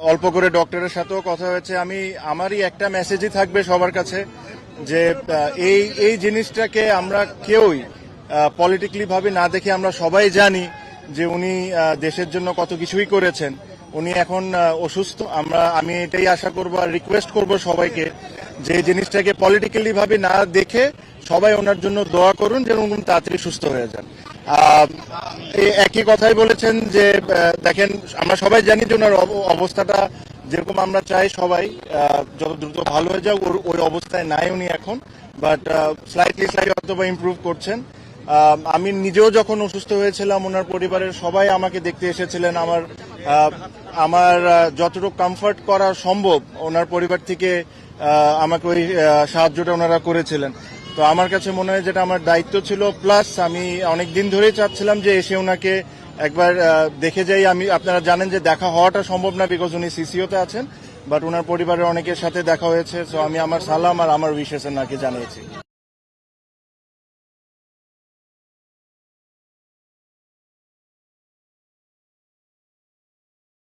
অল্প করে ডক্টরের সাথেও কথা হয়েছে। আমারই একটা মেসেজই থাকবে সবার কাছে যে এই জিনিসটাকে আমরা কেউই পলিটিক্যালি ভাবে না দেখে আমরা সবাই জানি যে উনি দেশের জন্য কত কিছুই করেছেন। উনি এখন অসুস্থ। আমি এটাই আশা করব আর রিকোয়েস্ট করব সবাইকে যে এই জিনিসটাকে পলিটিক্যালি ভাবে না দেখে সবাই ওনার জন্য দোয়া করুন যেন উনি তাড়াতাড়ি সুস্থ হয়ে যান। একই কথাই বলেছেন যে দেখেন আমরা সবাই জানি যে ওনার অবস্থাটা যেরকম আমরা চাই সবাই যত দ্রুত ভালো হয়ে যাক, ওই অবস্থায় নাই উনি এখন, বাট স্লাইটলি অথবা ইমপ্রুভ করছেন। আমি নিজেও যখন অসুস্থ হয়েছিলাম ওনার পরিবারের সবাই আমাকে দেখতে এসেছিলেন। আমার যতটুকু কমফর্ট করা সম্ভব ওনার পরিবার থেকে আমাকে ওই সাহায্যটা ওনারা করেছিলেন। তো আমার কাছে মনে হয় যেটা আমার দায়িত্ব ছিল, প্লাস আমি অনেক দিন ধরেই চাচ্ছিলাম যে এসে ওনাকে একবার দেখে যাই। আপনারা জানেন যে দেখা হওয়াটা সম্ভব না বিকজ উনি সিসিওতে আছেন, বাট ওনার পরিবারের অনেকের সাথে দেখা হয়েছে। সো আমি আমার সালাম আর আমার উইশেস ওনাকে জানিয়েছি।